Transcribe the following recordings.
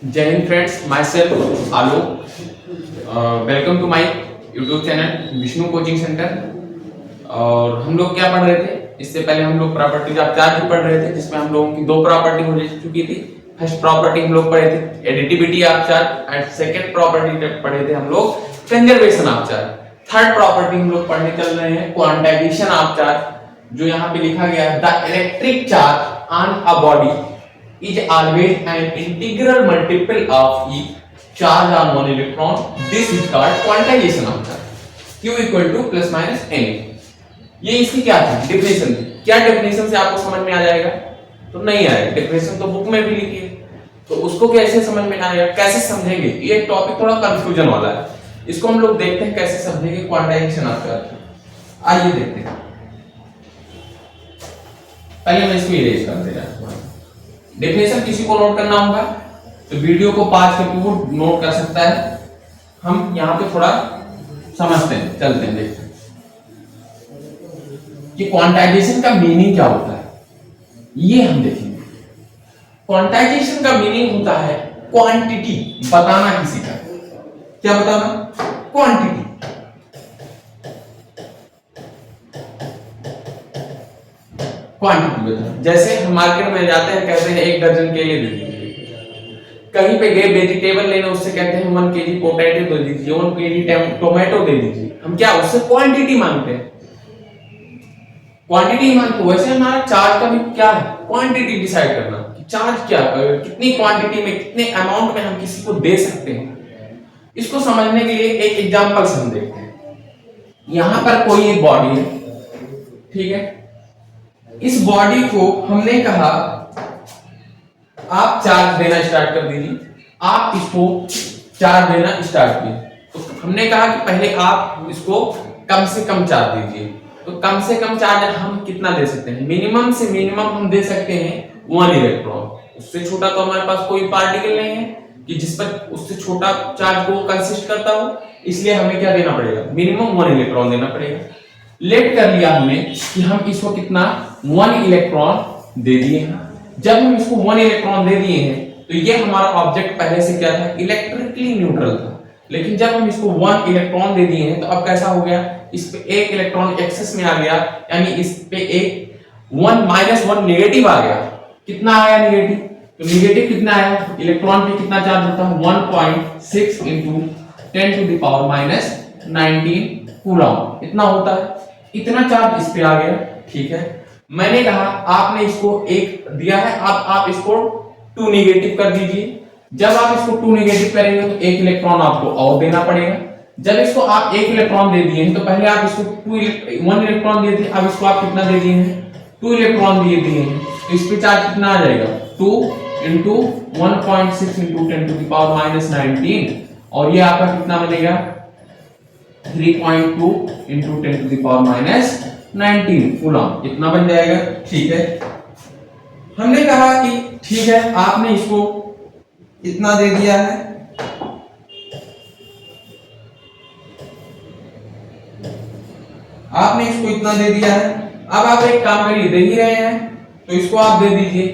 जय हिंद friends, myself Alok. Welcome to my YouTube channel Vishnu coaching centre. और हम लोग क्या पढ़ रहे थे? इससे पहले हम लोग प्रॉपर्टीज ऑफ चार्ज भी पढ़ रहे थे, जिसमें हम लोगों की दो प्रॉपर्टी हो चुकी थी। फर्स्ट प्रॉपर्टी हम लोग पढ़े थे additivity of charge and second property पढ़े थे हम लोग conservation of charge. Third property हम लोग पढ़ने चल रहे हैं क्वांटाइजेशन ऑफ चार्ज, जो यहाँ पे लिखा गया है the electric charge on a body is always an integral multiple of each charge on one electron. This is called quantization of charge. Q equal to plus minus n. ये इसकी क्या थी डेफिनेशन थी। क्या डेफिनेशन से आपको समझ में आ जाएगा? तो नहीं आएगा, डेफिनेशन तो बुक में भी लिखी है, तो उसको कैसे समझ में आएगा, कैसे समझेंगे? ये टॉपिक थोड़ा कंफ्यूजन वाला है, इसको हम लोग देखते हैं कैसे समझेंगे क्वांटाइजेशन ऑफ चार्ज। आइए देखते हैं। पहले मैं इसको इरेज कर दे रहा हूं। डेफिनेशन किसी को नोट करना होगा तो वीडियो को पॉज करके वो नोट कर सकता है। हम यहाँ पे थोड़ा समझते हैं, चलते हैं, देखते हैं कि क्वांटाइजेशन का मीनिंग क्या होता है। ये हम देखेंगे। क्वांटाइजेशन का मीनिंग होता है क्वांटिटी बताना, किसी का क्या बताना, क्वांटिटी। क्वांटिटी बताना। जैसे हम मार्केट में जाते हैं, कहते हैं 1 दर्जन केले दे दीजिए। कहीं पे गए वेजिटेबल लेने, उससे कहते हैं 1 केजी पोटैटो दे दीजिए, 1 केजी टोमेटो दे दीजिए। हम क्या उससे क्वांटिटी मांगते हैं, क्वांटिटी मांगते। वैसे हमारा चार्ज का भी क्या है, क्वांटिटी डिसाइड करना कि चार्ज क्या, कितनी क्वांटिटी में, कितने अमाउंट में हम किसी को दे सकते हैं। इसको समझने के लिए एक एग्जांपल से हम देखते हैं। यहां पर कोई एक बॉडी है, ठीक है। इस बॉडी को हमने कहा आप चार्ज देना स्टार्ट कर दीजिए। आप इसको चार्ज देना स्टार्ट किए, तो हमने कहा कि पहले आप इसको कम से कम चार्ज दीजिए। तो कम से कम चार्ज हम कितना दे सकते हैं? मिनिमम से मिनिमम हम दे सकते हैं 1 इलेक्ट्रॉन। उससे छोटा तो हमारे पास कोई पार्टिकल नहीं है कि जिस पर उससे छोटा चार्ज को कंसिस्ट करता हो, इसलिए हमें क्या देना पड़ेगा, मिनिमम 1 इलेक्ट्रॉन देना पड़ेगा। लेट कर लिया हमने कि हम इसको कितना 1 इलेक्ट्रॉन दे दिए हैं। जब हम इसको 1 इलेक्ट्रॉन दे दिए हैं तो ये हमारा ऑब्जेक्ट पहले से क्या था, इलेक्ट्रिकली न्यूट्रल था। लेकिन जब हम इसको 1 इलेक्ट्रॉन दे दिए हैं तो अब कैसा हो गया, इस पे 1 इलेक्ट्रॉन एक्सेस में आ गया, यानी इस पे एक 1 नेगेटिव आ गया। कितना आया नेगेटिव? तो नेगेटिव कितना आया, इलेक्ट्रॉन पे कितना चार्ज होता है 1.6 into 10 to the power minus 19 coulomb, इतना होता है। इतना चार्ज इस पे आ गया, ठीक है। मैंने कहा आपने इसको 1 दिया है, अब आप इसको 2 नेगेटिव कर दीजिए। जब आप इसको 2 नेगेटिव करेंगे तो 1 इलेक्ट्रॉन आपको और देना पड़ेगा। जब इसको आप 1 इलेक्ट्रॉन दे दिए हैं तो पहले आप इसको 1 इलेक्ट्रॉन दिए थे, अब इसको आप कितना दे दिए हैं, 2 इलेक्ट्रॉन दिए हैं। तो इस पे चार्ज कितना आ जाएगा, 2 into 1.6 into 10 to the power minus 19, और ये आपका कितना बनेगा 3.2 into 10 to the power minus 19 coulomb, इतना बन जाएगा, ठीक है। हमने कहा कि ठीक है, आपने इसको इतना दे दिया है, आपने इसको इतना दे दिया है। अब आप एक काम करिए, दे ही रहे हैं तो इसको आप दे दीजिए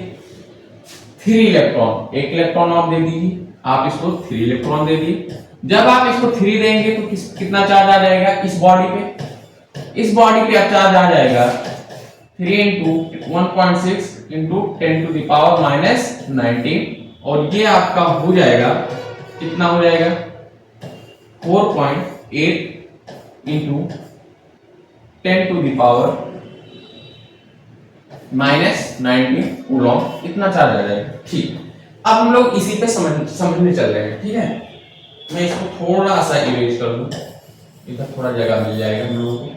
3 इलेक्ट्रॉन। 1 इलेक्ट्रॉन आप दे दीजिए, आप इसको 3 इलेक्ट्रॉन दे दिए। जब आप इसको 3 देंगे तो कितना चार्ज आ जाएगा इस बॉडी पे, इस बॉडी पे अब चार्ज आ जाएगा 3 into 1.6 into 10 to the power minus 19, और ये आपका हो जाएगा, कितना हो जाएगा 4.8 into 10 to the power minus 19 coulomb, इतना चार्ज आ जाएगा, ठीक। अब हम लोग इसी पे समझने चल रहे हैं, ठीक है। मैं इसको थोड़ा सा इरेज कर दूं, इधर थोड़ा जगह मिल जाएगा हम लोगों को।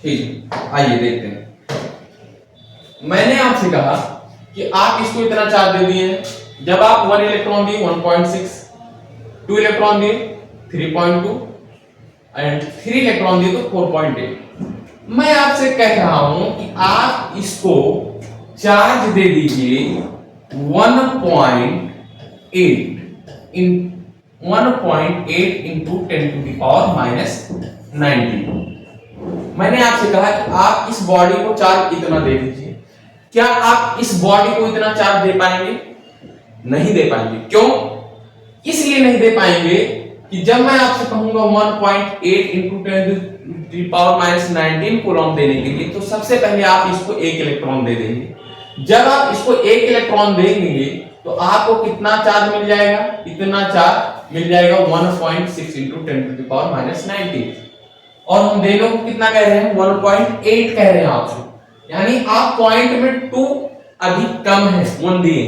ठीक, आइए देखते हैं। मैंने आपसे कहा कि आप इसको इतना चार्ज दे दिए हैं। जब आप 1 इलेक्ट्रॉन दिए 1.6, 2 इलेक्ट्रॉन दिए 3.2 एंड 3 इलेक्ट्रॉन दिए तो 4.8। मैं आपसे कह रहा हूं कि आप इसको चार्ज दे दीजिए 1.8 इन 1.8 इंटू 10⁻⁻⁹ मैंने आपसे कहा कि आप इस बॉडी को चार्ज इतना दे दीजिए। क्या आप इस बॉडी को इतना चार्ज दे पाएंगे? नहीं दे पाएंगे। क्यों? इसलिए नहीं दे पाएंगे कि जब मैं आपसे कहूंगा 1.8 इंटू 10⁻⁻⁹ कूलम देने के लिए, तो सबसे पहले आप इसको एक इलेक्ट्रॉन दे देंगे। जब आप इसको एक इलेक्ट्रॉन देंगे तो आपको कितना चार्ज मिल जाएगा? इतना चार्ज मिल जाएगा 1.6 इंटू 10⁻⁹ और हम देने को कितना कह रहे हैं? 1.8 कह रहे हैं आपसे, यानी आप पॉइंट में 2 अभी कम है 1 दिए।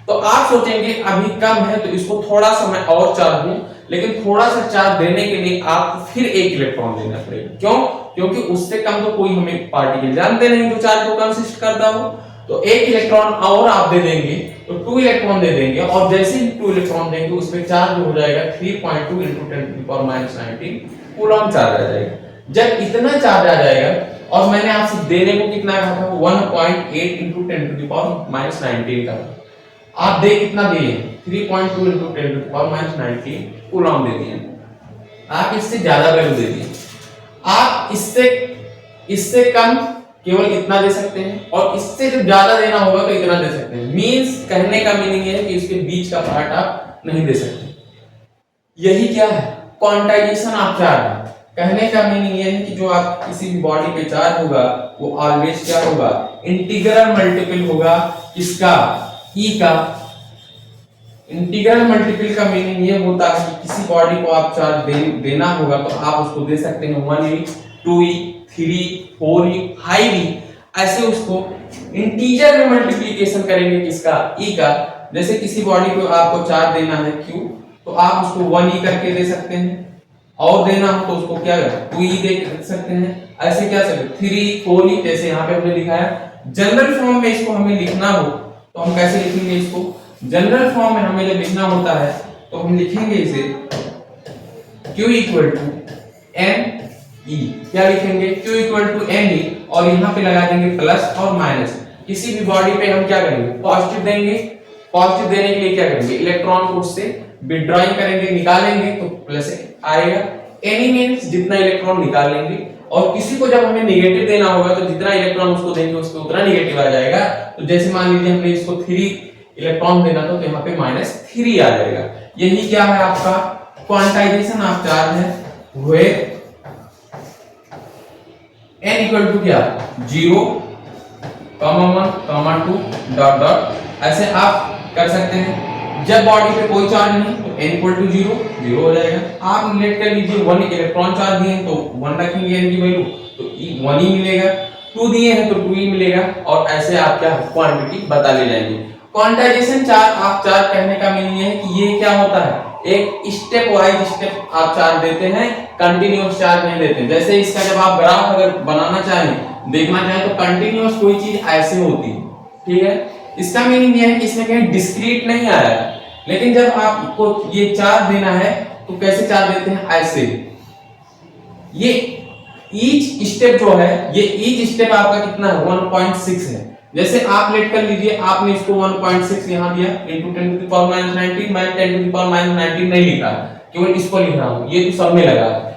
तो आप सोचेंगे अभी कम है तो इसको थोड़ा सा मैं और चार्ज दूं, लेकिन थोड़ा सा चार्ज देने के लिए आपको फिर एक इलेक्ट्रॉन देना पड़ेगा। क्यों? क्योंकि उससे कम तो कोई हमें पार्टिकल जानते नहीं जो चार्ज को कंसिस्ट करता हो। तो एक इलेक्ट्रॉन और आप दे देंगे तो 2 इलेक्ट्रॉन दे देंगे, और जैसे ही 2 इलेक्ट्रॉन देंगे उसमें चार्ज हो जाएगा 3.2 इंटू 10⁻⁹ कूलम चार्ज आ जाएगा। जब इतना चार्ज आ जाएगा, और मैंने आपसे देने को कितना कहा था? 1.8 इंटू 10⁻⁹ का। आप दे कितना दिए? 3.2 इंटू 10⁻⁹ कूलम दे दिए। आप इससे ज्यादा वैल्यू दे दिए। आप इससे कम केवल इतना दे सकते हैं, और इससे जो ज्यादा देना होगा तो इतना दे सकते हैं। मींस कहने का मीनिंग है कि इसके बीच का पार्ट आप नहीं दे सकते। यही क्या है? Quantization of charge. कहने का मीनिंग ये है कि जो आप किसी भी बॉडी पे चार्ज होगा वो ऑलवेज क्या होगा? इंटीग्रल मल्टीपल होगा किसका? ई का। इंटीग्रल मल्टीपल का मीनिंग ये होता है कि किसी बॉडी को आप चार्ज देना होगा तो आप उसको दे सकते हैं 1e 2e 3 4e 5e, ऐसे उसको इंटीजर में मल्टीप्लिकेशन करेंगे किसका? ई का। जैसे किसी बॉडी को आपको चार्ज देना है q, तो आप उसको 1e करके दे सकते हैं, और देना हो तो उसको क्या 2e दे सकते हैं। ऐसे क्या सकते 3 4e, जैसे यहाँ पे हमने लिखा है। जनरल फॉर्म में इसको हमें लिखना हो तो हम कैसे लिखेंगे इसको? जनरल फॉर्म में हमें जब लिखना होता है तो हम लिखेंगे इसे q equal to m e। क्या लिखेंगे? q equal to m e, और यहाँ पे लगा देंगे प्लस और माइनस। किसी भी बॉडी पे हम क्या करेंगे? पॉजिटिव देंगे। पॉजिटिव देने के लिए क्या करेंगे? इलेक्ट्रॉन को उससे विड्रॉइंग करेंगे, निकालेंगे तो प्लस आएगा। एनी मींस जितना इलेक्ट्रॉन निकालेंगे, और किसी को जब हमें नेगेटिव देना होगा तो जितना इलेक्ट्रॉन उसको देंगे उसको उतना नेगेटिव आ जाएगा। तो जैसे मान लीजिए हमने इसको 3 इलेक्ट्रॉन देना था तो यहाँ पे -3 आ जाएगा। यही क्या है? आपका क्वांटाइजेशन ऑफ चार्ज है, वेयर n इक्वल टू क्या? 0, 1, 2 डॉट डॉट। ऐसे आप कर सकते हैं। जब बॉडी पे कोई चार्ज नहीं तो n इक्वल टू 0 0 हो जाएगा। आप रिलेट कर लीजिए 1 इलेक्ट्रॉन चार्ज दिए तो 1 रखेंगे n की वैल्यू तो 1 ही मिलेगा। 2 दिए हैं तो 2 ही मिलेगा, और ऐसे आप क्या क्वांटिटी बता ले जाएंगे। क्वांटाइजेशन चार्ज ऑफ चार्ज कहने का मीनिंग है कि ये क्या होता है? एक स्टेप वाइज स्टेप आप चार्ज देते हैं, कंटीन्यूअस चार्ज नहीं देते। जैसे इसका जब आप ग्राफ अगर बनाना चाहें, देखना चाहें तो कंटीन्यूअस कोई चीज ऐसे होती है, ठीक है। इसका मीनिंग ये है कि इसमें कहीं डिस्क्रीट नहीं आया है। लेकिन जब आपको ये चार्ज देना है तो कैसे चार्ज देते हैं? ऐसे। ये ईच स्टेप जो है, ये ईच स्टेप आपका कितना है? 1.6 है। जैसे आप लेट कर लीजिए, आपने इसको 1.6 यहाँ दिया इंटू 10⁻⁹ मैं 10⁻⁹ नहीं लिखा, केवल इसको लिख रहा हूँ, ये तो सब में लगा है।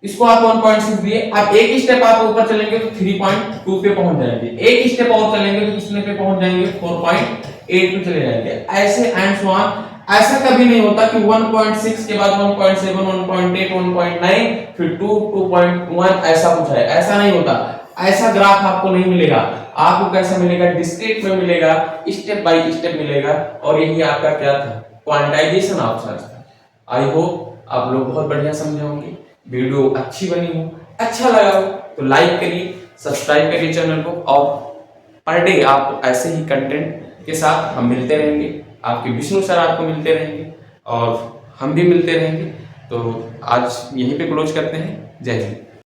इसको आप 1.6 दिए। अब एक स्टेप आप ऊपर चलेंगे तो 3.2 पे पहुंच जाएंगे, एक स्टेप और चलेंगे तो कितने पे पहुंच जाएंगे? 4.8 पे चले जाएंगे। ऐसे एंड सो ऑन। ऐसा कभी नहीं होता कि 1.6 के बाद 1.7 1.8 1.9 फिर 2 2.1 ऐसा कुछ है, ऐसा नहीं होता। ऐसा ग्राफ आपको नहीं मिलेगा। आपको कैसा मिलेगा? डिस्क्रीट में मिलेगा, स्टेप बाय स्टेप मिलेगा। और यही आपका क्या था? क्वांटाइजेशन ऑफ चार्ज था। आई होप आप लोग बहुत बढ़िया समझे होंगे। वीडियो अच्छी बनी हो, अच्छा लगा हो तो लाइक करिए, सब्सक्राइब करिए चैनल को, और पर डे आपको ऐसे ही कंटेंट के साथ हम मिलते रहेंगे। आपके विष्णु सर आपको मिलते रहेंगे और हम भी मिलते रहेंगे। तो आज यहीं पे क्लोज करते हैं। जय हिंद।